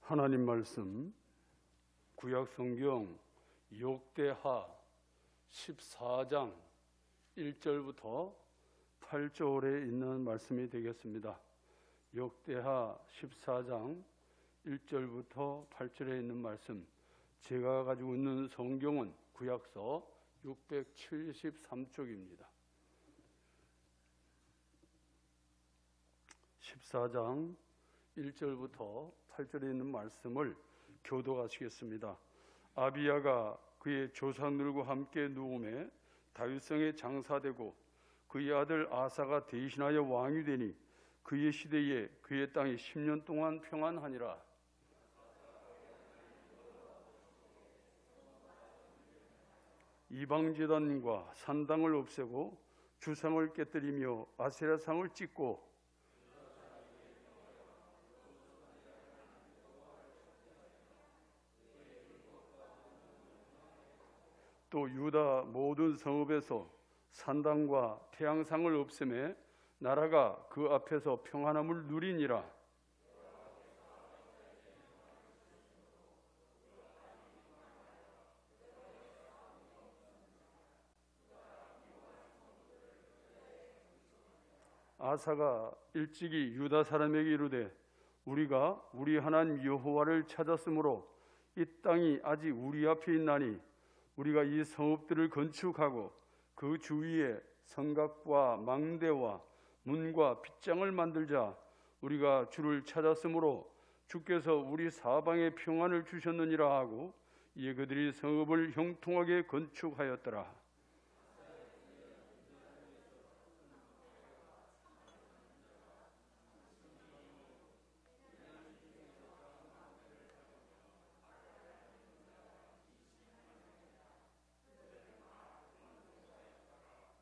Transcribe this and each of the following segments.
하나님 말씀 구약성경 역대하 14장 1절부터 8절에 있는 말씀이 되겠습니다. 역대하 14장 1절부터 8절에 있는 말씀, 제가 가지고 있는 성경은 구약서 673쪽입니다. 14장 1절부터 8절에 있는 말씀을 교독하시겠습니다. 아비야가 그의 조상들과 함께 누움에 다윗성에 장사되고 그의 아들 아사가 대신하여 왕이 되니 그의 시대에 그의 땅이 10년 동안 평안하니라. 이방제단과 산당을 없애고 주상을 깨뜨리며 아세라상을 찢고 또 유다 모든 성읍에서 산당과 태양상을 없애매 나라가 그 앞에서 평안함을 누리니라. 아사가 일찍이 유다 사람에게 이르되 우리가 우리 하나님 여호와를 찾았으므로 이 땅이 아직 우리 앞에 있나니 우리가 이 성읍들을 건축하고 그 주위에 성곽과 망대와 문과 빗장을 만들자. 우리가 주를 찾았으므로 주께서 우리 사방에 평안을 주셨느니라 하고 이에 그들이 성읍을 형통하게 건축하였더라.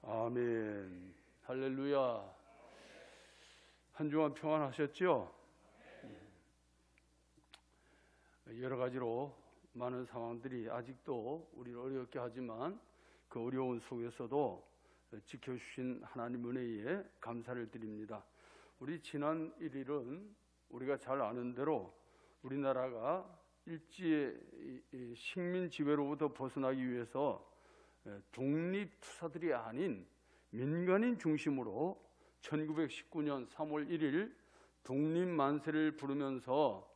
아멘. 할렐루야. 한 주간 평안하셨죠? 여러 가지로 많은 상황들이 아직도 우리를 어렵게 하지만 그 어려운 속에서도 지켜주신 하나님 은혜에 감사를 드립니다. 우리 지난 1일은 우리가 잘 아는 대로 우리나라가 일제의 식민 지배로부터 벗어나기 위해서 독립투사들이 아닌 민간인 중심으로 1919년 3월 1일 독립만세를 부르면서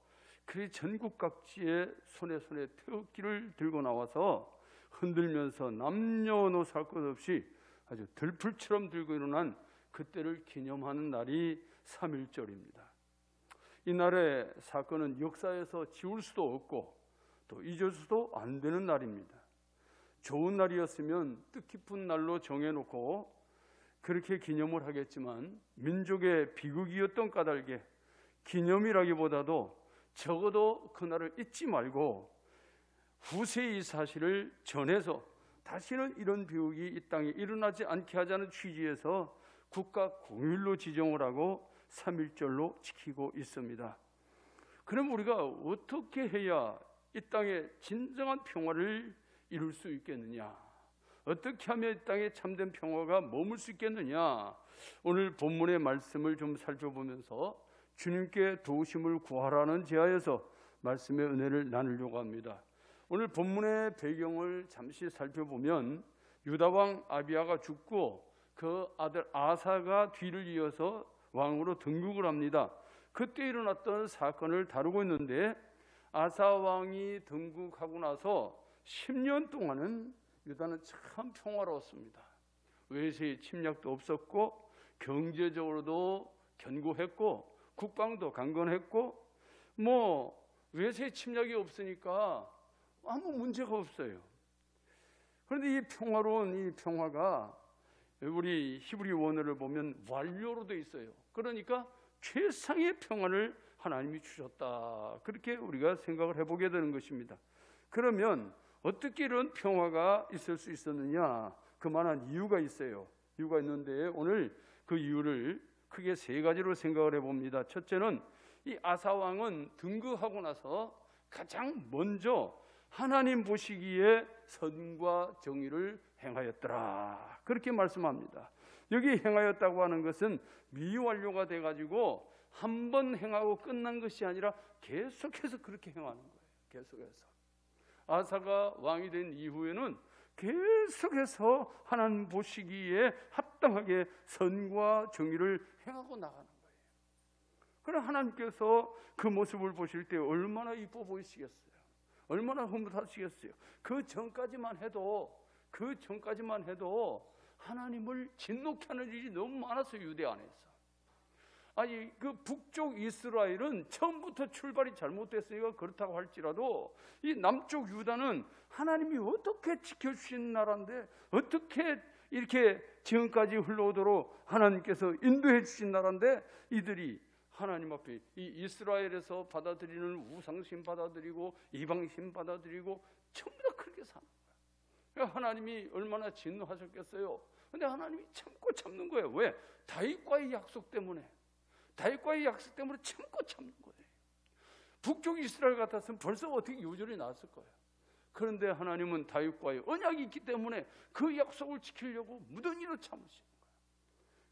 그 전국 각지에 손에 태극기를 들고 나와서 흔들면서 남녀노소 할 것 없이 아주 들풀처럼 들고 일어난 그때를 기념하는 날이 3.1절입니다. 이 날의 사건은 역사에서 지울 수도 없고 또 잊을 수도 안 되는 날입니다. 좋은 날이었으면 뜻깊은 날로 정해놓고 그렇게 기념을 하겠지만 민족의 비극이었던 까닭에 기념이라기보다도 적어도 그날을 잊지 말고 후세의 이 사실을 전해서 다시는 이런 비극이 이 땅에 일어나지 않게 하자는 취지에서 국가 공휴일로 지정을 하고 3.1절로 지키고 있습니다. 그럼 우리가 어떻게 해야 이 땅에 진정한 평화를 이룰 수 있겠느냐? 어떻게 하면 이 땅에 참된 평화가 머물 수 있겠느냐? 오늘 본문의 말씀을 좀 살펴보면서 주님께 도우심을 구하라는 제하에서 말씀의 은혜를 나누려고 합니다. 오늘 본문의 배경을 잠시 살펴보면 유다왕 아비야가 죽고 그 아들 아사가 뒤를 이어서 왕으로 등극을 합니다. 그때 일어났던 사건을 다루고 있는데 아사 왕이 등극하고 나서 10년 동안은 유다는 참 평화로웠습니다. 외세의 침략도 없었고 경제적으로도 견고했고 국방도 강건했고 외세의 침략이 없으니까 아무 문제가 없어요. 그런데 이 평화로운 이 평화가 우리 히브리 원어를 보면 완료로 되어 있어요. 그러니까 최상의 평안을 하나님이 주셨다. 그렇게 우리가 생각을 해보게 되는 것입니다. 그러면 어떻게 이런 평화가 있을 수 있었느냐? 그만한 이유가 있어요. 이유가 있는데 오늘 그 이유를 크게 세 가지로 생각을 해봅니다. 첫째는 이 아사 왕은 등극하고 나서 가장 먼저 하나님 보시기에 선과 정의를 행하였더라. 그렇게 말씀합니다. 여기 행하였다고 하는 것은 미완료가 돼가지고 한 번 행하고 끝난 것이 아니라 계속해서 그렇게 행하는 거예요. 계속해서. 아사가 왕이 된 이후에는 계속해서 하나님 보시기에 합당하게 선과 정의를 행하고 나가는 거예요. 그럼 하나님께서 그 모습을 보실 때 얼마나 이뻐 보이시겠어요? 얼마나 흐뭇하시겠어요? 그 전까지만 해도 하나님을 진노케 하는 일이 너무 많았어요. 유대 안에서. 아니 그 북쪽 이스라엘은 처음부터 출발이 잘못됐으니까 그렇다고 할지라도 이 남쪽 유다는 하나님이 어떻게 지켜주신 나라인데, 어떻게 이렇게 지금까지 흘러오도록 하나님께서 인도해 주신 나라인데, 이들이 하나님 앞에 이 이스라엘에서 받아들이는 우상신 받아들이고 이방신 받아들이고 전부 다 그렇게 사는 거예요. 그러니까 하나님이 얼마나 진노하셨겠어요. 근데 하나님이 참고 참는 거예요. 왜? 다윗과의 약속 때문에. 다윗과의 약속 때문에 참고 참는 거예요. 북쪽 이스라엘 같았으면 벌써 어떻게 요절이 나왔을 거예요. 그런데 하나님은 다윗과의 언약이 있기 때문에 그 약속을 지키려고 무던히로 참으시는 거예요.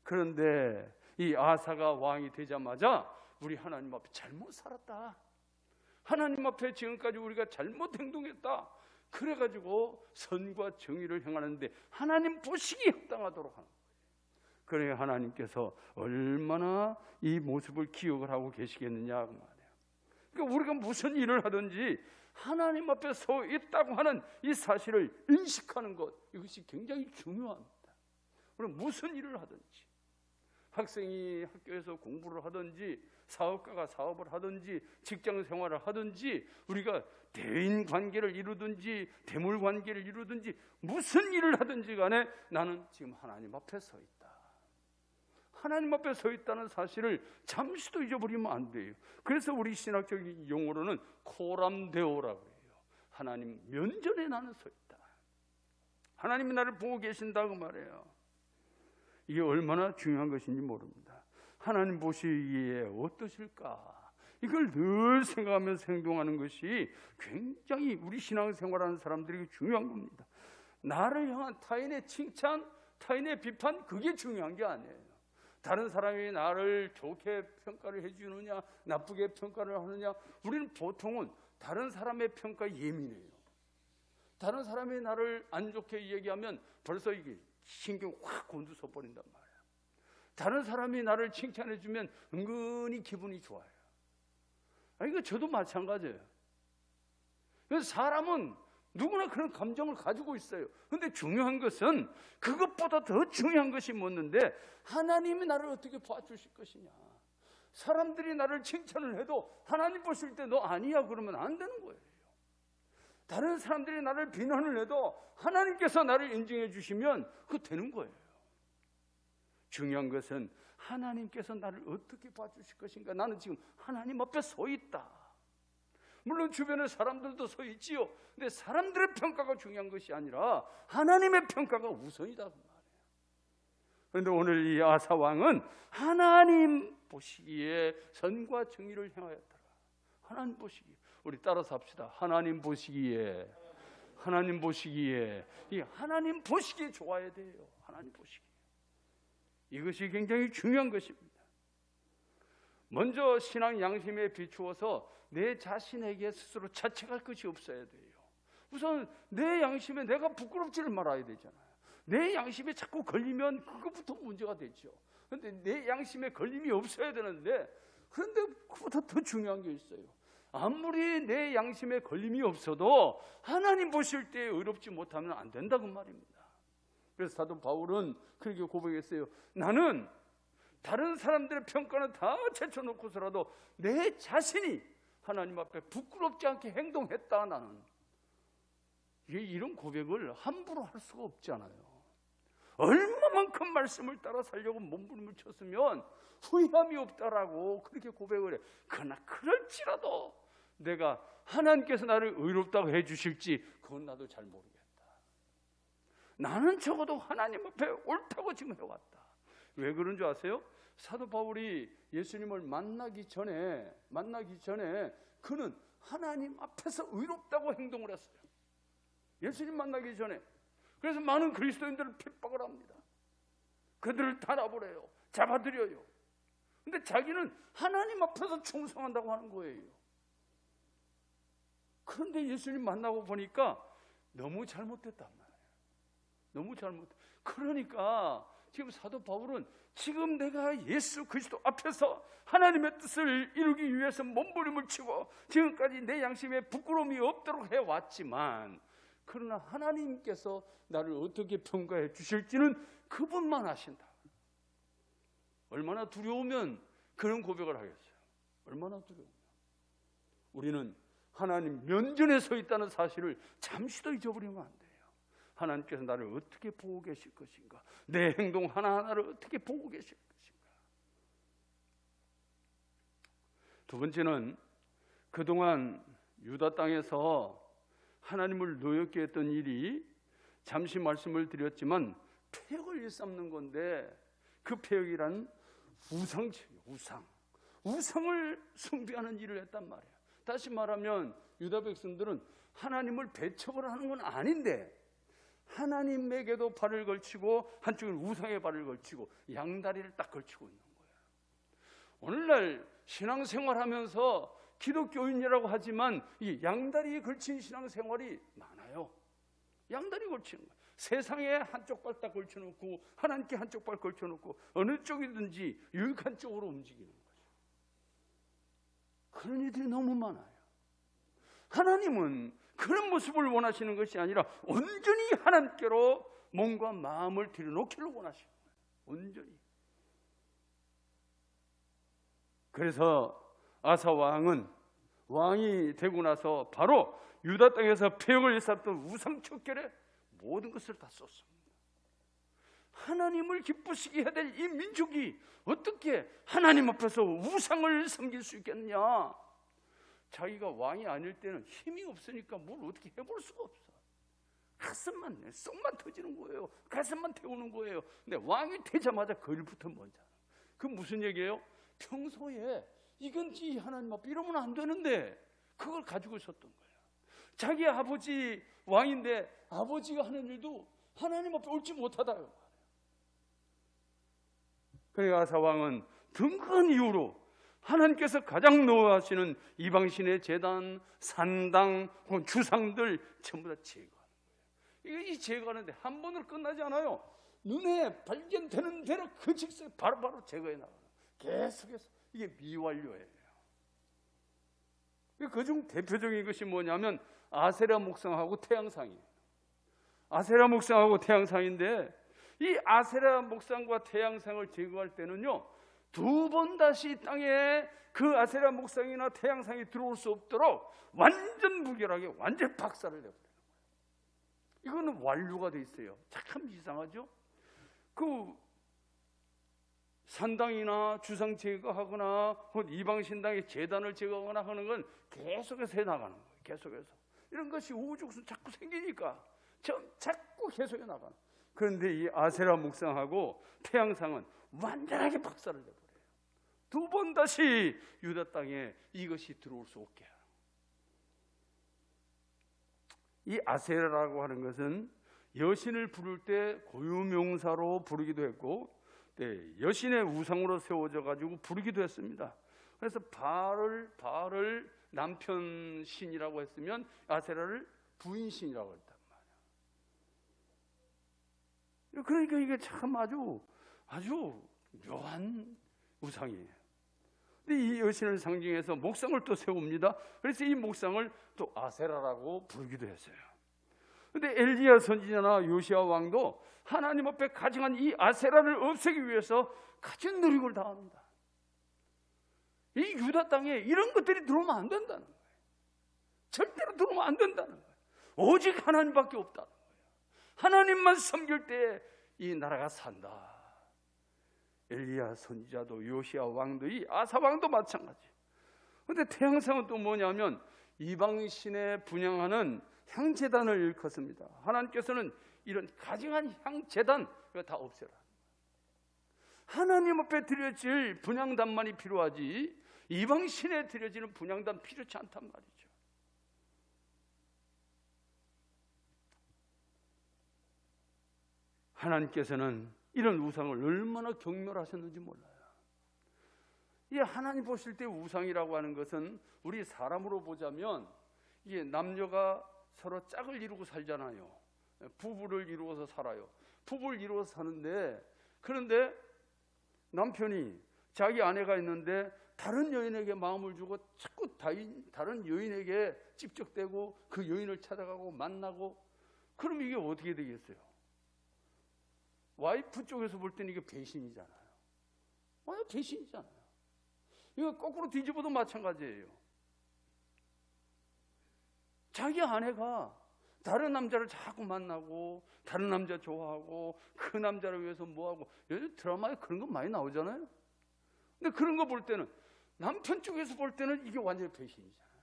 그런데 이 아사가 왕이 되자마자 우리 하나님 앞에 잘못 살았다, 하나님 앞에 지금까지 우리가 잘못 행동했다, 그래가지고 선과 정의를 행하는데 하나님 보시기에 합당하도록 하는 거예요. 그래 하나님께서 얼마나 이 모습을 기억을 하고 계시겠느냐 그 말이에요. 그러니까 우리가 무슨 일을 하든지 하나님 앞에 서 있다고 하는 이 사실을 인식하는 것, 이것이 굉장히 중요합니다. 우리가 무슨 일을 하든지, 학생이 학교에서 공부를 하든지, 사업가가 사업을 하든지, 직장 생활을 하든지, 우리가 대인 관계를 이루든지 대물 관계를 이루든지 무슨 일을 하든지 간에 나는 지금 하나님 앞에 서 있다, 하나님 앞에 서 있다는 사실을 잠시도 잊어버리면 안 돼요. 그래서 우리 신학적인 용어로는 코람데오라고 해요. 하나님 면전에 나는 서 있다, 하나님이 나를 보고 계신다고 말해요. 이게 얼마나 중요한 것인지 모릅니다. 하나님 보시기에 어떠실까? 이걸 늘 생각하면서 행동하는 것이 굉장히 우리 신앙생활하는 사람들에게 중요한 겁니다. 나를 향한 타인의 칭찬, 타인의 비판, 그게 중요한 게 아니에요. 다른 사람이 나를 좋게 평가를 해주느냐 나쁘게 평가를 하느냐, 우리는 보통은 다른 사람의 평가에 예민해요. 다른 사람이 나를 안 좋게 얘기하면 벌써 이게 신경 확 곤두서 버린단 말이에요. 다른 사람이 나를 칭찬해 주면 은근히 기분이 좋아요. 이거 저도 마찬가지예요. 그래서 사람은 누구나 그런 감정을 가지고 있어요. 그런데 중요한 것은 그것보다 더 중요한 것이 뭐는데, 하나님이 나를 어떻게 봐주실 것이냐. 사람들이 나를 칭찬을 해도 하나님 보실 때 너 아니야 그러면 안 되는 거예요. 다른 사람들이 나를 비난을 해도 하나님께서 나를 인정해 주시면 그거 되는 거예요. 중요한 것은 하나님께서 나를 어떻게 봐주실 것인가. 나는 지금 하나님 앞에 서 있다. 물론 주변에 사람들도 서 있지요. 근데 사람들의 평가가 중요한 것이 아니라 하나님의 평가가 우선이다 그 말이에요. 그런데 오늘 이 아사 왕은 하나님 보시기에 선과 정의를 행하였더라. 하나님 보시기에. 우리 따라서 합시다. 하나님 보시기에, 하나님 보시기에. 이 하나님 보시기에 좋아야 돼요. 하나님 보시기에. 이것이 굉장히 중요한 것입니다. 먼저 신앙 양심에 비추어서 내 자신에게 스스로 자책할 것이 없어야 돼요. 우선 내 양심에 내가 부끄럽지를 말아야 되잖아요. 내 양심에 자꾸 걸리면 그것부터 문제가 되죠. 그런데 내 양심에 걸림이 없어야 되는데, 그런데 그보다 더 중요한 게 있어요. 아무리 내 양심에 걸림이 없어도 하나님 보실 때 의롭지 못하면 안 된다고 말입니다. 그래서 사도 바울은 그렇게 고백했어요. 나는 다른 사람들의 평가는 다 제쳐놓고서라도 내 자신이 하나님 앞에 부끄럽지 않게 행동했다. 나는 이런 고백을 함부로 할 수가 없잖아요. 얼마만큼 말씀을 따라 살려고 몸부림을 쳤으면 후회함이 없다라고 그렇게 고백을 해. 그러나 그럴지라도 내가 하나님께서 나를 의롭다고 해주실지 그건 나도 잘 모르겠다. 나는 적어도 하나님 앞에 옳다고 지금 해왔다. 왜 그런 줄 아세요? 사도 바울이 예수님을 만나기 전에 그는 하나님 앞에서 의롭다고 행동을 했어요. 예수님 만나기 전에. 그래서 많은 그리스도인들을 핍박을 합니다. 그들을 달아버려요. 잡아들여요. 근데 자기는 하나님 앞에서 충성한다고 하는 거예요. 그런데 예수님 만나고 보니까 너무 잘못됐단 말이에요. 너무 잘못. 그러니까 지금 사도 바울은 지금 내가 예수 그리스도 앞에서 하나님의 뜻을 이루기 위해서 몸부림을 치고 지금까지 내 양심에 부끄러움이 없도록 해왔지만, 그러나 하나님께서 나를 어떻게 평가해 주실지는 그분만 아신다. 얼마나 두려우면 그런 고백을 하겠어요. 얼마나 두려우면. 우리는 하나님 면전에 서 있다는 사실을 잠시도 잊어버리면 안 돼요. 하나님께서 나를 어떻게 보고 계실 것인가, 내 행동 하나하나를 어떻게 보고 계실 것인가. 두 번째는 그동안 유다 땅에서 하나님을 노엽게 했던 일이, 잠시 말씀을 드렸지만 폐역을 일삼는 건데, 그 폐역이란 우상을 숭배하는 일을 했단 말이에요. 다시 말하면 유다 백성들은 하나님을 배척을 하는 건 아닌데 하나님에게도 발을 걸치고 한쪽은 우상에 발을 걸치고 양다리를 딱 걸치고 있는 거예요. 오늘날 신앙생활하면서 기독교인이라고 하지만 이 양다리에 걸친 신앙생활이 많아요. 양다리 걸치는 거예요. 세상에 한쪽 발 딱 걸쳐놓고 하나님께 한쪽 발 걸쳐놓고 어느 쪽이든지 유익한 쪽으로 움직이는 거죠. 그런 일들이 너무 많아요. 하나님은 그런 모습을 원하시는 것이 아니라 온전히 하나님께로 몸과 마음을 들여놓기를 원하시는 거예요. 온전히. 그래서 아사 왕은 왕이 되고 나서 바로 유다 땅에서 폐역을 일삼던 우상 척결에 모든 것을 다 썼습니다. 하나님을 기쁘시게 해야 될 이 민족이 어떻게 하나님 앞에서 우상을 섬길 수 있겠느냐. 자기가 왕이 아닐 때는 힘이 없으니까 뭘 어떻게 해볼 수가 없어. 가슴만, 쏙만 터지는 거예요. 가슴만 태우는 거예요. 근데 왕이 되자마자 그 일부터 먼저. 그 무슨 얘기예요? 평소에 이건지 하나님 앞에 이러면 안 되는데 그걸 가지고 있었던 거예요. 자기 아버지 왕인데 아버지가 하는 일도 하나님 앞에 옳지 못하다. 그러니까 아사 왕은 등큰 이유로 하나님께서 가장 노하시는 이방신의 제단, 산당, 주상들 전부 다 제거하는 거예요. 이 제거하는데 한 번으로 끝나지 않아요. 눈에 발견되는 대로 그 직선에 바로바로 제거해 나가요. 계속해서. 이게 미완료예요. 그중 대표적인 것이 뭐냐면 아세라 목상하고 태양상이에요. 아세라 목상하고 태양상인데, 이 아세라 목상과 태양상을 제거할 때는요, 두 번 다시 땅에 그 아세라 목상이나 태양상이 들어올 수 없도록 완전 무결하게 완전 박살을 내버려요. 이거는 완료가 돼 있어요. 참 이상하죠? 그 산당이나 주상 제거하거나 이방신당의 제단을 제거하거나 하는 건 계속해서 해나가는 거예요. 계속해서. 이런 것이 우후죽순 자꾸 생기니까 자꾸 계속해 나가는. 그런데 이 아세라 목상하고 태양상은 완전하게 박살을 내버려요. 두 번 다시 유다 땅에 이것이 들어올 수 없게 하는. 이 아세라라고 하는 것은 여신을 부를 때 고유명사로 부르기도 했고, 여신의 우상으로 세워져 가지고 부르기도 했습니다. 그래서 바알을 남편 신이라고 했으면 아세라를 부인 신이라고 했단 말이에요. 그러니까 이게 참 아주 묘한 우상이에요. 근데 이 여신을 상징해서 목상을 또 세웁니다. 그래서 이 목상을 또 아세라라고 부르기도 했어요. 근데 엘리야 선지자나 요시야 왕도 하나님 앞에 가증한 이 아세라를 없애기 위해서 가진 노력을 다합니다. 이 유다 땅에 이런 것들이 들어오면 안 된다는 거예요. 절대로 들어오면 안 된다는 거예요. 오직 하나님밖에 없다는 거예요. 하나님만 섬길 때 이 나라가 산다. 엘리야 선지자도 요시야 왕도 이 아사 왕도 마찬가지. 그런데 태양상은 또 뭐냐면 이방신에 분향하는 향제단을 일컫습니다. 하나님께서는 이런 가증한 향제단 이거 다 없애라. 하나님 앞에 드려질 분향단만이 필요하지 이방신에 드려지는 분향단 필요치 않단 말이죠. 하나님께서는 이런 우상을 얼마나 경멸하셨는지 몰라요. 이 하나님 보실 때 우상이라고 하는 것은 우리 사람으로 보자면 이게 남녀가 서로 짝을 이루고 살잖아요. 부부를 이루어서 살아요. 부부를 이루어서 사는데, 그런데 남편이 자기 아내가 있는데 다른 여인에게 마음을 주고 자꾸 다른 여인에게 집적대고 그 여인을 찾아가고 만나고, 그럼 이게 어떻게 되겠어요? 와이프 쪽에서 볼 때는 이게 배신이잖아요. 배신이잖아요. 이거 거꾸로 뒤집어도 마찬가지예요. 자기 아내가 다른 남자를 자꾸 만나고 다른 남자 좋아하고 그 남자를 위해서 뭐하고, 요즘 드라마에 그런 거 많이 나오잖아요. 근데 그런 거 볼 때는, 남편 쪽에서 볼 때는 이게 완전히 배신이잖아요.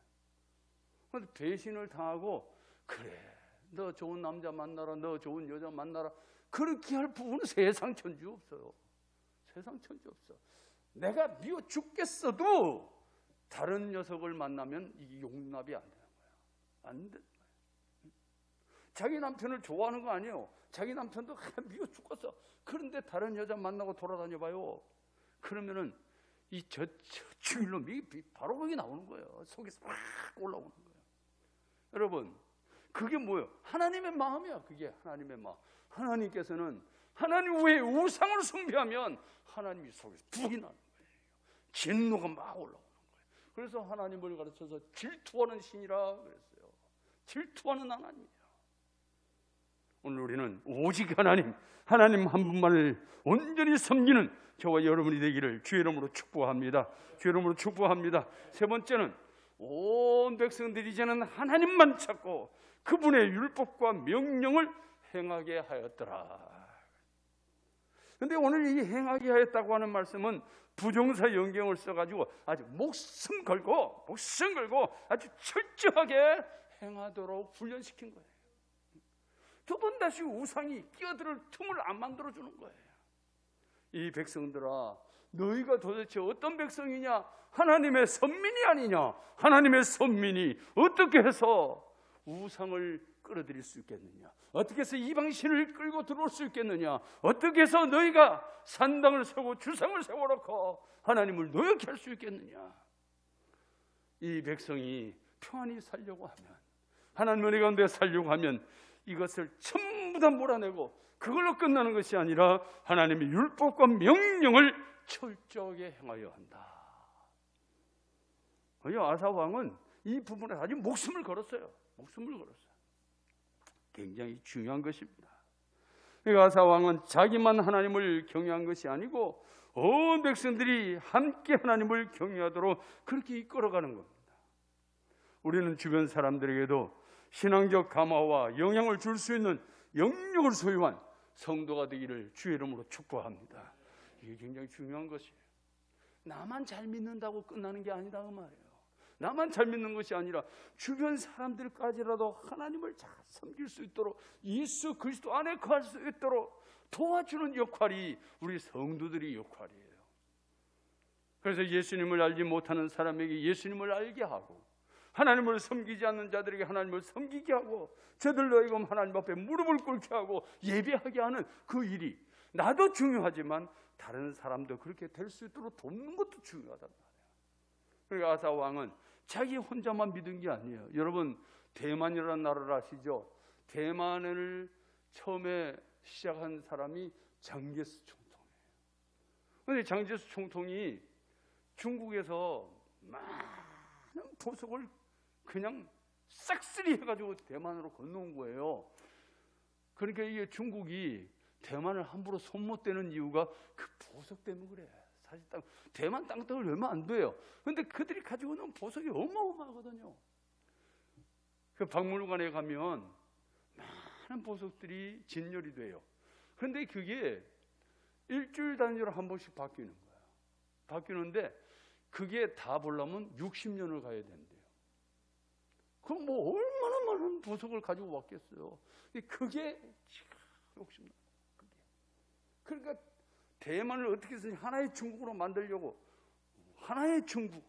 그런데 배신을 당하고, 그래 너 좋은 남자 만나라, 너 좋은 여자 만나라, 그렇게 할 부부는 세상 천지 없어요. 세상 천지 없어. 내가 미워 죽겠어도 다른 녀석을 만나면 이게 용납이 안 되는 거야. 안 되는 거야. 자기 남편을 좋아하는 거 아니에요. 자기 남편도 미워 죽겠어. 그런데 다른 여자 만나고 돌아다녀 봐요. 그러면은 이 저주일 놈이 바로 거기 나오는 거예요. 속에서 막 올라오는 거예요. 여러분, 그게 뭐예요? 하나님의 마음이야. 그게 하나님의 마음. 하나님께서는 하나님 외에 우상을 숭배하면 하나님이 속에서 불이 나는 거예요. 진노가 막 올라오는 거예요. 그래서 하나님을 가르쳐서 질투하는 신이라 그랬어요. 질투하는 하나님이에요. 오늘 우리는 오직 하나님 한 분만을 온전히 섬기는 저와 여러분이 되기를 주의 이름으로 축복합니다. 주의 이름으로 축복합니다. 세 번째는, 온 백성들이 이제는 하나님만 찾고 그분의 율법과 명령을 행하게 하였더라. 그런데 오늘 이 행하게 하였다고 하는 말씀은 부정사 연경을 써가지고 아주 목숨 걸고 아주 철저하게 행하도록 훈련시킨 거예요. 두 번 다시 우상이 끼어들 틈을 안 만들어주는 거예요. 이 백성들아, 너희가 도대체 어떤 백성이냐? 하나님의 선민이 아니냐? 하나님의 선민이 어떻게 해서 우상을 끌어들일 수 있겠느냐? 어떻게 해서 이방신을 끌고 들어올 수 있겠느냐? 어떻게 해서 너희가 산당을 세우고 주상을 세워놓고 하나님을 노역케 할 수 있겠느냐? 이 백성이 평안히 살려고 하면, 하나님 은혜 가운데 살려고 하면 이것을 전부 다 몰아내고 그걸로 끝나는 것이 아니라 하나님의 율법과 명령을 철저하게 행하여 한다. 아사 왕은 이 부분에 아주 목숨을 걸었어요. 굉장히 중요한 것입니다. 아사 왕은 자기만 하나님을 경외한 것이 아니고 온 백성들이 함께 하나님을 경외하도록 그렇게 이끌어가는 겁니다. 우리는 주변 사람들에게도 신앙적 감화와 영향을 줄 수 있는 영역을 소유한 성도가 되기를 주의 이름으로 축복합니다. 이게 굉장히 중요한 것이에요. 나만 잘 믿는다고 끝나는 게 아니다 그 말이에요. 나만 잘 믿는 것이 아니라 주변 사람들까지라도 하나님을 잘 섬길 수 있도록, 예수 그리스도 안에 거할 수 있도록 도와주는 역할이 우리 성도들의 역할이에요. 그래서 예수님을 알지 못하는 사람에게 예수님을 알게 하고, 하나님을 섬기지 않는 자들에게 하나님을 섬기게 하고, 저들로 하여금 하나님 앞에 무릎을 꿇게 하고 예배하게 하는 그 일이 나도 중요하지만 다른 사람도 그렇게 될 수 있도록 돕는 것도 중요하단 말이에요. 그러니까 아사 왕은 자기 혼자만 믿은 게 아니에요. 여러분, 대만이라는 나라를 아시죠? 대만을 처음에 시작한 사람이 장제스 총통이에요. 그런데 장제스 총통이 중국에서 많은 보석을 그냥 싹쓸이 해가지고 대만으로 건너온 거예요. 그러니까 이게 중국이 대만을 함부로 손 못 대는 이유가 그 보석 때문에 그래. 사실 대만 땅덩어리 얼마 안 돼요. 그런데 그들이 가지고 있는 보석이 어마어마하거든요. 그 박물관에 가면 많은 보석들이 진열이 돼요. 그런데 그게 일주일 단위로 한 번씩 바뀌는 거야. 바뀌는데 그게 다 보려면 60년을 가야 된대요. 그럼 뭐 얼마나 많은 보석을 가지고 왔겠어요. 그게 60년. 그러니까 대만을 어떻게 해서 하나의 중국으로 만들려고, 하나의 중국,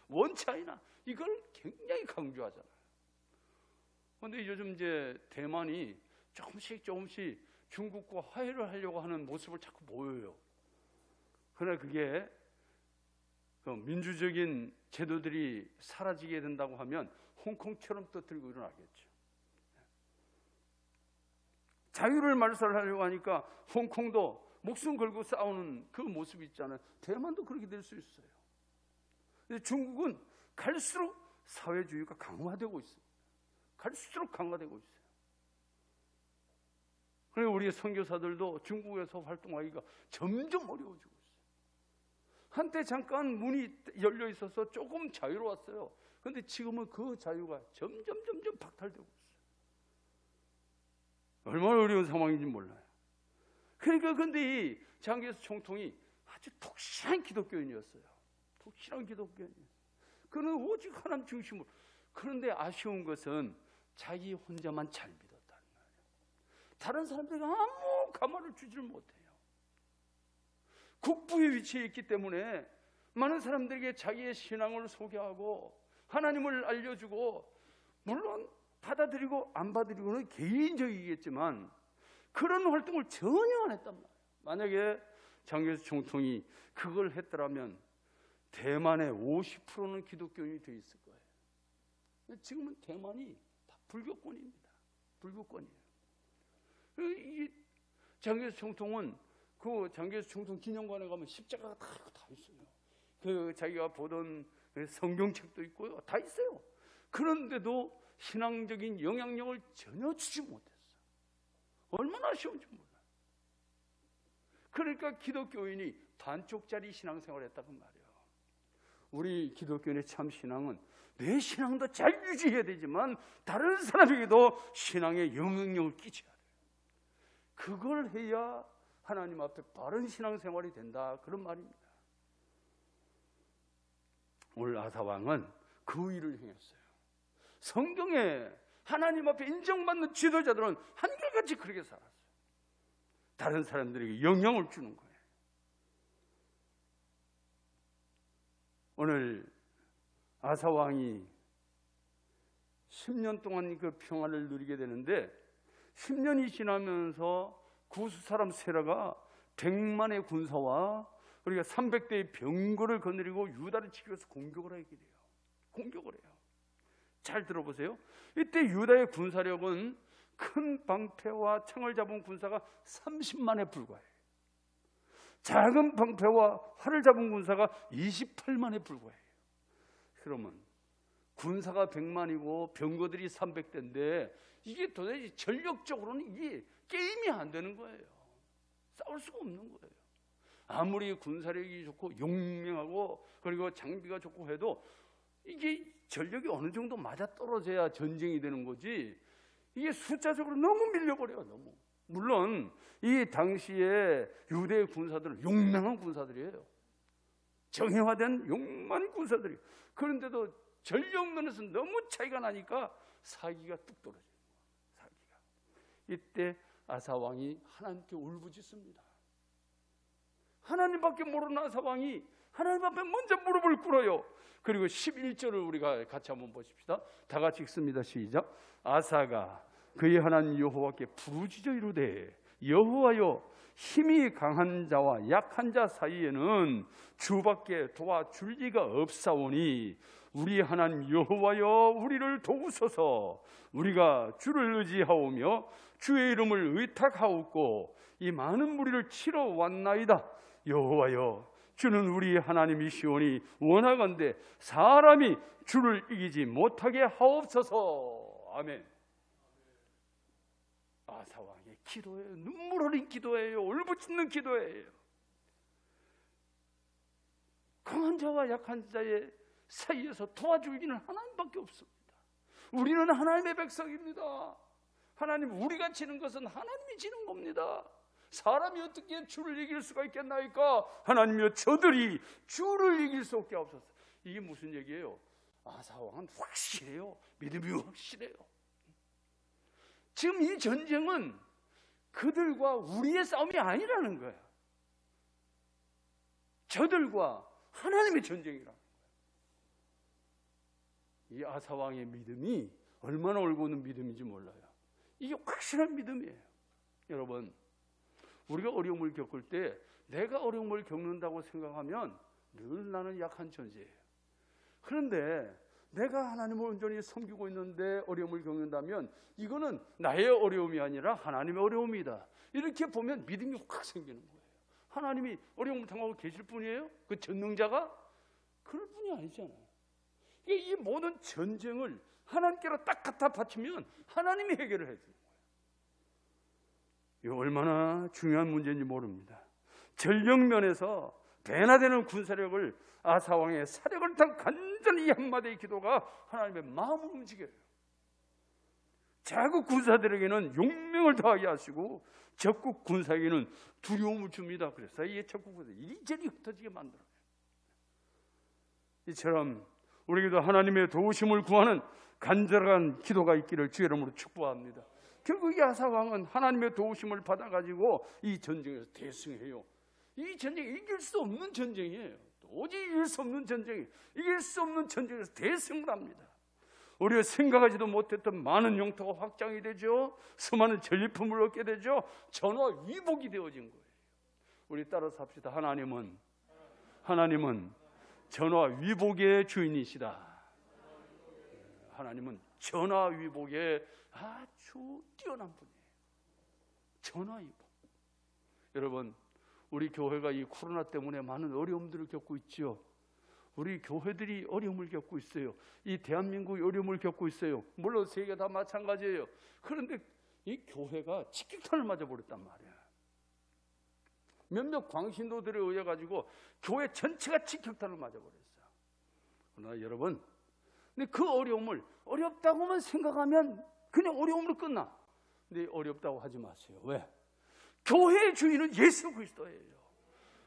원차이나 이걸 굉장히 강조하잖아요. 그런데 요즘 이제 대만이 조금씩 중국과 화해를 하려고 하는 모습을 자꾸 보여요. 그러나 그게 민주적인 제도들이 사라지게 된다고 하면 홍콩처럼 또 들고 일어나겠죠. 자유를 말살하려고 하니까 홍콩도 목숨 걸고 싸우는 그 모습이 있잖아요. 대만도 그렇게 될 수 있어요. 근데 중국은 갈수록 사회주의가 강화되고 있습니다. 갈수록 강화되고 있어요. 그리고 우리 선교사들도 중국에서 활동하기가 점점 어려워지고 있어요. 한때 잠깐 문이 열려 있어서 조금 자유로웠어요. 그런데 지금은 그 자유가 점점 박탈되고 있어요. 얼마나 어려운 상황인지 몰라요. 그러니까 근데 이 장개수 총통이 아주 독실한 기독교인이었어요. 독실한 기독교인이었어요. 그는 오직 하나님 중심으로. 그런데 아쉬운 것은 자기 혼자만 잘 믿었다는 거예요. 다른 사람들이 아무 가망을 주지를 못해요. 국부의 위치에 있기 때문에 많은 사람들에게 자기의 신앙을 소개하고 하나님을 알려주고, 물론 받아들이고 안 받아들이고는 개인적이겠지만 그런 활동을 전혀 안 했단 말이에요. 만약에 장개수 총통이 그걸 했더라면 대만의 50%는 기독교인이 돼 있을 거예요. 지금은 대만이 다 불교권입니다. 불교권이에요. 이 장개수 총통은 그 장개수 총통 기념관에 가면 십자가가 다 있어요. 그 자기가 보던 성경책도 있고요, 다 있어요. 그런데도 신앙적인 영향력을 전혀 주지 못했어요. 얼마나 아쉬운지 몰라요. 그러니까 기독교인이 단쪽짜리 신앙생활을 했다고 말이에요. 우리 기독교인의 참 신앙은 내 신앙도 잘 유지해야 되지만 다른 사람에게도 신앙의 영향력을 끼쳐야 돼요. 그걸 해야 하나님 앞에 바른 신앙생활이 된다, 그런 말입니다. 오늘 아사왕은 그 일을 행했어요. 성경에 하나님 앞에 인정받는 지도자들은 한결같이 그렇게 살았어요. 다른 사람들에게 영향을 주는 거예요. 오늘 아사왕이 10년 동안 그 평안을 누리게 되는데, 10년이 지나면서 구스 사람 세라가 100만의 군사와 우리가 300대의 병거를 거느리고 유다를 치기 위해서 공격을 하게 돼요. 공격을 해요. 잘 들어보세요. 이때 유다의 군사력은 큰 방패와 창을 잡은 군사가 30만에 불과해요. 작은 방패와 활을 잡은 군사가 28만에 불과해요. 그러면 군사가 100만이고 병거들이 300대인데 이게 도대체 전력적으로는 이게 게임이 안 되는 거예요. 싸울 수가 없는 거예요. 아무리 군사력이 좋고 용맹하고 그리고 장비가 좋고 해도 이게 전력이 어느 정도 맞아떨어져야 전쟁이 되는 거지, 이게 숫자적으로 너무 밀려버려요. 너무. 물론 이 당시에 유대의 군사들은 용맹한 군사들이에요. 정예화된 용맹한 군사들이에요. 그런데도 전력 면에서 너무 차이가 나니까 사기가 뚝 떨어져요. 사기가. 이때 아사왕이 하나님께 울부짖습니다. 하나님밖에 모르는 아사왕이 하나님 앞에 먼저 무릎을 꿇어요. 그리고 11절을 우리가 같이 한번 보십시다. 다 같이 읽습니다. 시작. 아사가 그의 하나님 여호와께 부르짖어 이르되, 여호와여, 힘이 강한 자와 약한 자 사이에는 주밖에 도와줄 리가 없사오니 우리 하나님 여호와여, 우리를 도우소서. 우리가 주를 의지하오며 주의 이름을 의탁하옵고 이 많은 무리를 치러 왔나이다. 여호와여, 주는 우리 하나님이시오니 원하건대 사람이 주를 이기지 못하게 하옵소서. 아멘. 아사왕의 기도예요. 눈물 흘린 기도예요. 울부짖는 기도예요. 강한 자와 약한 자의 사이에서 도와주기는 하나님밖에 없습니다. 우리는 하나님의 백성입니다. 하나님, 우리가 지는 것은 하나님이 지는 겁니다. 사람이 어떻게 주를 이길 수가 있겠나이까? 하나님이여, 저들이 주를 이길 수 없게 하옵소서. 이게 무슨 얘기예요? 아사왕은 확실해요. 믿음이 확실해요. 지금 이 전쟁은 그들과 우리의 싸움이 아니라는 거예요. 저들과 하나님의 전쟁이라는 거예요. 이 아사왕의 믿음이 얼마나 올고는 믿음인지 몰라요. 이게 확실한 믿음이에요. 여러분, 우리가 어려움을 겪을 때 내가 어려움을 겪는다고 생각하면 늘 나는 약한 존재예요. 그런데 내가 하나님을 온전히 섬기고 있는데 어려움을 겪는다면 이거는 나의 어려움이 아니라 하나님의 어려움이다. 이렇게 보면 믿음이 확 생기는 거예요. 하나님이 어려움을 당하고 계실 뿐이에요? 그 전능자가? 그럴 뿐이 아니잖아요. 이 모든 전쟁을 하나님께로 딱 갖다 바치면 하나님이 해결을 해주는 거예요. 이거 얼마나 중요한 문제인지 모릅니다. 전력면에서 변화되는 군사력을 아사왕의 사력을 탄 간절히 한마디의 기도가 하나님의 마음을 움직여요. 자국 군사들에게는 용맹을 더하게 하시고 적국 군사에게는 두려움을 줍니다. 그래서 이 적국 군사 이리저리 흩어지게 만들어요. 이처럼 우리에게도 하나님의 도우심을 구하는 간절한 기도가 있기를 주의 이름으로 축복합니다. 결국 이 아사왕은 하나님의 도우심을 받아가지고 이 전쟁에서 대승해요. 이 전쟁이 이길 수 없는 전쟁이에요. 도저히 이길 수 없는 전쟁이, 이길 수 없는 전쟁에서 대승을 합니다. 우리가 생각하지도 못했던 많은 영토가 확장이 되죠. 수많은 전리품을 얻게 되죠. 전화 위복이 되어진 거예요. 우리 따라서 합시다. 하나님은 전화 위복의 주인이시다. 하나님은 전화 위복의 아주 뛰어난 분이에요. 전화 위복. 여러분, 우리 교회가 이 코로나 때문에 많은 어려움들을 겪고 있죠. 우리 교회들이 어려움을 겪고 있어요. 이 대한민국이 어려움을 겪고 있어요. 물론 세계가 다 마찬가지예요. 그런데 이 교회가 직격탄을 맞아버렸단 말이야. 몇몇 광신도들에 의해 가지고 교회 전체가 직격탄을 맞아버렸어요. 그러나 여러분, 근데 그 어려움을 어렵다고만 생각하면 그냥 어려움으로 끝나. 근데 어렵다고 하지 마세요. 왜? 교회의 주인은 예수 그리스도예요.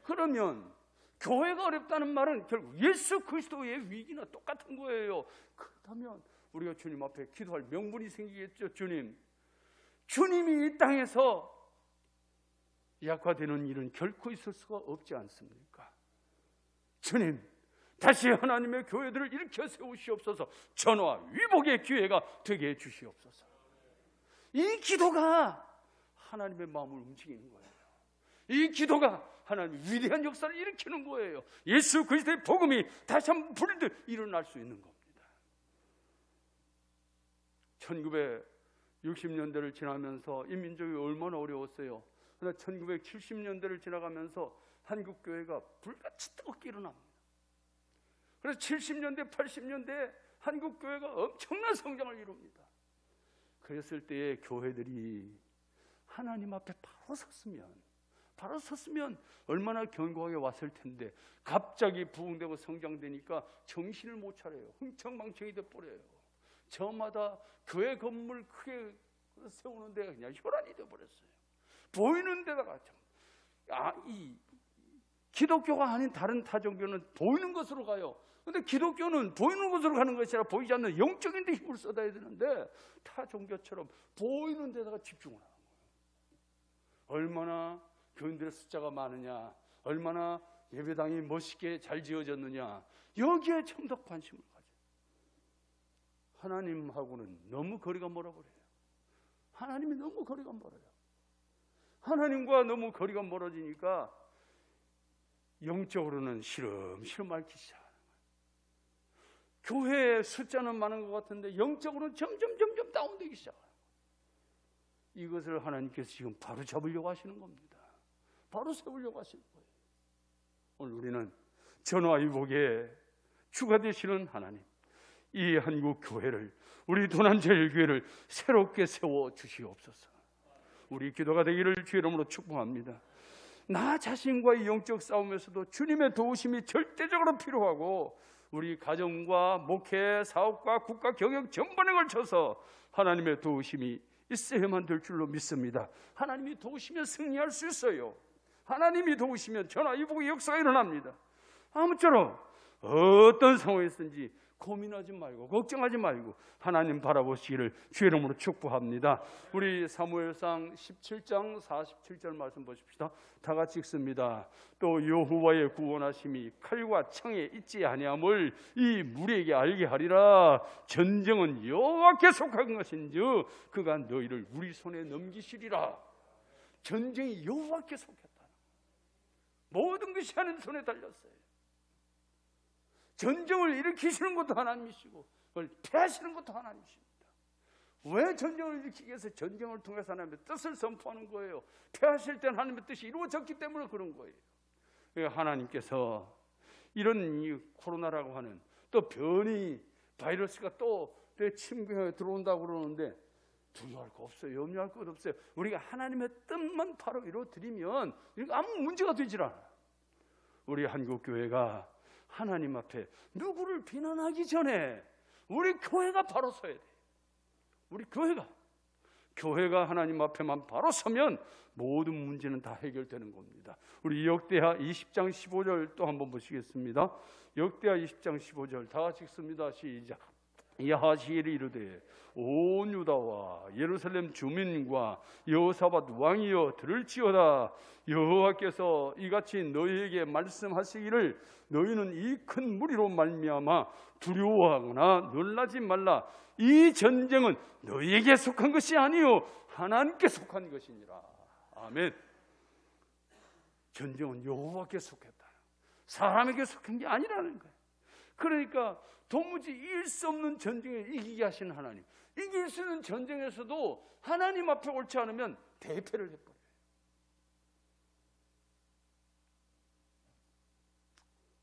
그러면 교회가 어렵다는 말은 결국 예수 그리스도의 위기나 똑같은 거예요. 그렇다면 우리가 주님 앞에 기도할 명분이 생기겠죠. 주님이 이 땅에서 약화되는 일은 결코 있을 수가 없지 않습니까? 주님, 다시 하나님의 교회들을 일으켜 세우시옵소서. 전화 위복의 기회가 되게 해 주시옵소서. 이 기도가 하나님의 마음을 움직이는 거예요. 이 기도가 하나님의 위대한 역사를 일으키는 거예요. 예수 그리스도의 복음이 다시 한번 불듯 일어날 수 있는 겁니다. 1960년대를 지나면서 이 민족이 얼마나 어려웠어요. 그러나 1970년대를 지나가면서 한국교회가 불같이 뜨겁게 일어납니다. 그래서 70년대, 80년대 한국교회가 엄청난 성장을 이룹니다. 그랬을 때에 교회들이 하나님 앞에 바로 섰으면 얼마나 견고하게 왔을 텐데 갑자기 부흥되고 성장되니까 정신을 못 차려요. 흥청망청이 돼버려요. 저마다 교회 건물 크게 세우는 데가 그냥 혈안이 돼버렸어요. 보이는 데다가 이 기독교가 아닌 다른 타종교는 보이는 것으로 가요. 근데 기독교는 보이는 것으로 가는 것이 아니라 보이지 않는 영적인 데 힘을 쏟아야 되는데 타종교처럼 보이는 데다가 집중을 하는 거예요. 얼마나 교인들의 숫자가 많으냐, 얼마나 예배당이 멋있게 잘 지어졌느냐, 여기에 좀 더 관심을 가져요. 하나님하고는 너무 거리가 멀어버려요. 하나님이 너무 거리가 멀어요. 하나님과 너무 거리가 멀어지니까 영적으로는 시름시름 앓기 시작하는 거예요. 교회의 숫자는 많은 것 같은데 영적으로는 점점 다운되기 시작해요. 이것을 하나님께서 지금 바로 잡으려고 하시는 겁니다. 바로 세우려고 하시는 거예요. 오늘 우리는 전화위복의 주가 되시는 하나님, 이 한국 교회를, 우리 도난제일교회를 새롭게 세워 주시옵소서. 우리 기도가 되기를 주의 이름으로 축복합니다. 나 자신과의 영적 싸움에서도 주님의 도우심이 절대적으로 필요하고 우리 가정과 목회, 사업과 국가 경영 전반에 걸쳐서 하나님의 도우심이 있어야만 될 줄로 믿습니다. 하나님이 도우시면 승리할 수 있어요. 하나님이 도우시면 전화위복의 역사가 일어납니다. 아무쪼록 어떤 상황이든지 고민하지 말고 걱정하지 말고 하나님 바라보시기를 주의 이름으로 축복합니다. 우리 사무엘상 17장 47절 말씀 보십시다. 다 같이 읽습니다. 또 여호와의 구원하심이 칼과 창에 있지 아니함을 이 무리에게 알게 하리라. 전쟁은 여호와께 속한 것인즉 그가 너희를 우리 손에 넘기시리라. 전쟁이 여호와께 속했다. 모든 것이 하나님 손에 달렸어요. 전쟁을 일으키시는 것도 하나님이시고 그걸 패하시는 것도 하나님이십니다. 왜 전쟁을 일으키기 위해서 전쟁을 통해서 하나님의 뜻을 선포하는 거예요? 패하실 때는 하나님의 뜻이 이루어졌기 때문에 그런 거예요. 하나님께서 이런 이 코로나라고 하는 또 변이 바이러스가 또 침공해 들어온다고 그러는데 두려워할 거 없어요. 염려할 것 없어요. 우리가 하나님의 뜻만 바로 이루어드리면 아무 문제가 되질 않아요. 우리 한국교회가 하나님 앞에 누구를 비난하기 전에 우리 교회가 바로 서야 돼요. 우리 교회가 하나님 앞에만 바로 서면 모든 문제는 다 해결되는 겁니다. 우리 역대하 20장 15절 또 한번 보시겠습니다. 역대하 20장 15절 다 같이 읽습니다. 시작. 야하시엘이 이르되 온 유다와 예루살렘 주민과 여호사밧 왕이여 들을지어다. 여호와께서 이같이 너희에게 말씀하시기를 너희는 이 큰 무리로 말미암아 두려워하거나 놀라지 말라. 이 전쟁은 너희에게 속한 것이 아니요 하나님께 속한 것이니라. 아멘. 전쟁은 여호와께 속했다. 사람에게 속한 게 아니라는 거예요. 그러니까 도무지 이길 수 없는 전쟁에 이기게 하신 하나님, 이길 수 있는 전쟁에서도 하나님 앞에 옳지 않으면 대패를 해버려요.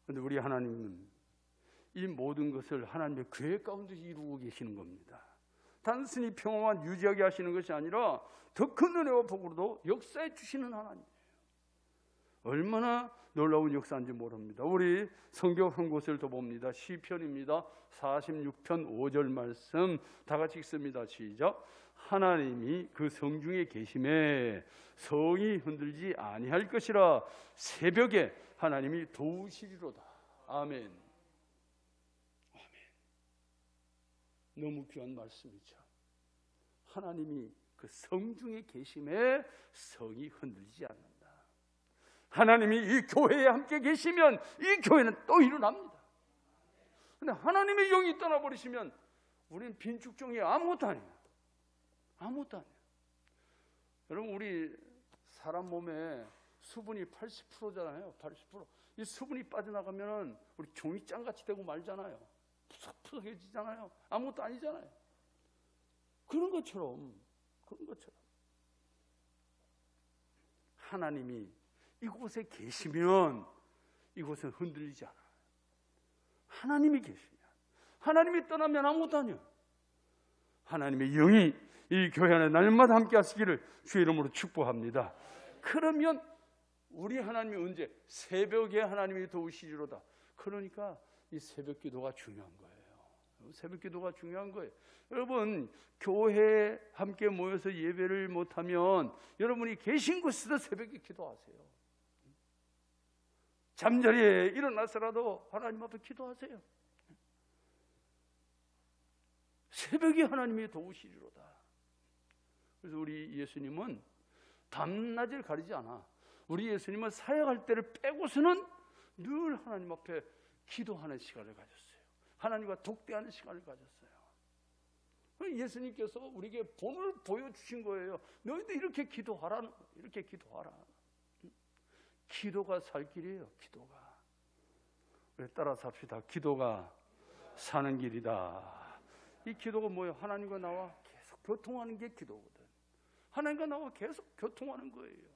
그런데 우리 하나님은 이 모든 것을 하나님의 계획 가운데 이루고 계시는 겁니다. 단순히 평화만 유지하게 하시는 것이 아니라 더 큰 은혜와 복으로도 역사해 주시는 하나님이에요. 얼마나 놀라운 역사인지 모릅니다. 우리 성경 한 곳을 더 봅니다. 시편입니다. 46편 5절 말씀 다 같이 읽습니다. 시작. 하나님이 그 성중에 계심에 성이 흔들지 아니할 것이라. 새벽에 하나님이 도우시리로다. 아멘. 아멘. 너무 귀한 말씀이죠. 하나님이 그 성중에 계심에 성이 흔들리지 않는다. 하나님이 이 교회에 함께 계시면 이 교회는 또 일어납니다. 그런데 하나님의 영이 떠나버리시면 우리는 빈축종이 아무것도 아니에요. 아무것도 아니에요. 여러분, 우리 사람 몸에 수분이 80%잖아요. 80%. 이 수분이 빠져나가면 우리 종이 짱같이 되고 말잖아요. 푸석푸석해지잖아요. 아무것도 아니잖아요. 그런 것처럼 하나님이 이곳에 계시면 이곳은 흔들리지 않아요. 하나님이 계시면, 하나님이 떠나면 아무것도 아니에요. 하나님의 영이 이 교회 안에 날마다 함께 하시기를 주의 이름으로 축복합니다. 그러면 우리 하나님이 언제? 새벽에 하나님이 도우시리로다. 그러니까 이 새벽 기도가 중요한 거예요. 새벽 기도가 중요한 거예요. 여러분, 교회에 함께 모여서 예배를 못하면 여러분이 계신 곳에서 새벽에 기도하세요. 잠자리에 일어나서라도 하나님 앞에 기도하세요. 새벽에 하나님이 도우시리로다. 그래서 우리 예수님은 밤낮을 가리지 않아. 우리 예수님은 사역할 때를 빼고서는 늘 하나님 앞에 기도하는 시간을 가졌어요. 하나님과 독대하는 시간을 가졌어요. 예수님께서 우리에게 본을 보여주신 거예요. 너희도 이렇게 기도하라. 이렇게 기도하라. 기도가 살 길이에요. 기도가. 우리 따라서 합시다. 기도가 사는 길이다. 이 기도가 뭐예요? 하나님과 나와 계속 교통하는 게 기도거든. 하나님과 나와 계속 교통하는 거예요.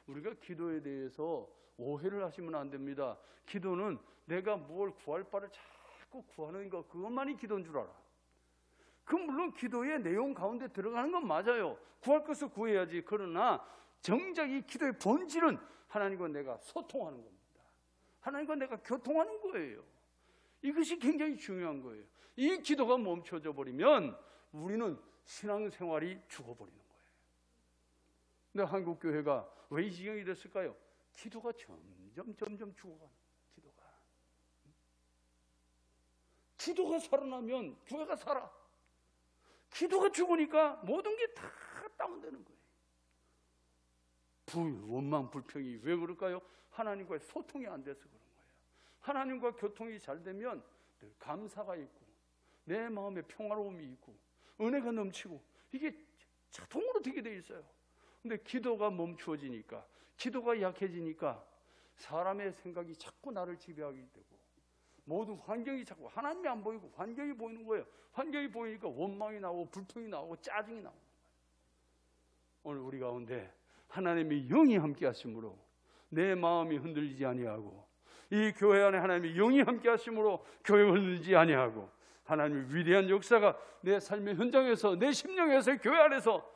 우리가 기도에 대해서 오해를 하시면 안 됩니다. 기도는 내가 뭘 구할 바를 자꾸 구하는 거, 그것만이 기도인 줄 알아. 그 물론 기도의 내용 가운데 들어가는 건 맞아요. 구할 것을 구해야지. 그러나 정작 이 기도의 본질은 하나님과 내가 소통하는 겁니다. 하나님과 내가 교통하는 거예요. 이것이 굉장히 중요한 거예요. 이 기도가 멈춰져 버리면 우리는 신앙생활이 죽어버리는 거예요. 근데 한국교회가 왜 이 지경이 됐을까요? 기도가 점점 죽어가는 거예요. 기도가 살아나면 교회가 살아. 기도가 죽으니까 모든 게 다 다운되는 거예요. 원망, 불평이 왜 그럴까요? 하나님과의 소통이 안 돼서 그런 거예요. 하나님과 교통이 잘 되면 늘 감사가 있고 내 마음에 평화로움이 있고 은혜가 넘치고 이게 자동으로 되게 돼 있어요. 근데 기도가 멈추어지니까, 기도가 약해지니까 사람의 생각이 자꾸 나를 지배하게 되고 모든 환경이 자꾸 하나님이 안 보이고 환경이 보이는 거예요. 환경이 보이니까 원망이 나오고 불평이 나오고 짜증이 나오고. 오늘 우리 가운데 하나님의 영이 함께 하심으로 내 마음이 흔들리지 아니하고, 이 교회 안에 하나님의 영이 함께 하심으로 교회가 흔들리지 아니하고, 하나님의 위대한 역사가 내 삶의 현장에서, 내 심령에서, 교회 안에서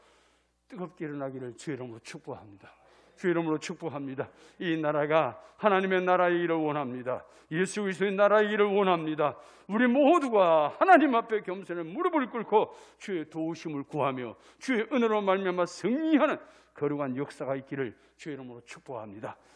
뜨겁게 일어나기를 주의 이름으로 축복합니다. 주의 이름으로 축복합니다. 이 나라가 하나님의 나라이기를 원합니다. 예수 그리스도의 나라이기를 원합니다. 우리 모두가 하나님 앞에 겸손히 무릎을 꿇고 주의 도우심을 구하며 주의 은혜로 말미암아 승리하는 거룩한 역사가 있기를 주의 이름으로 축복합니다.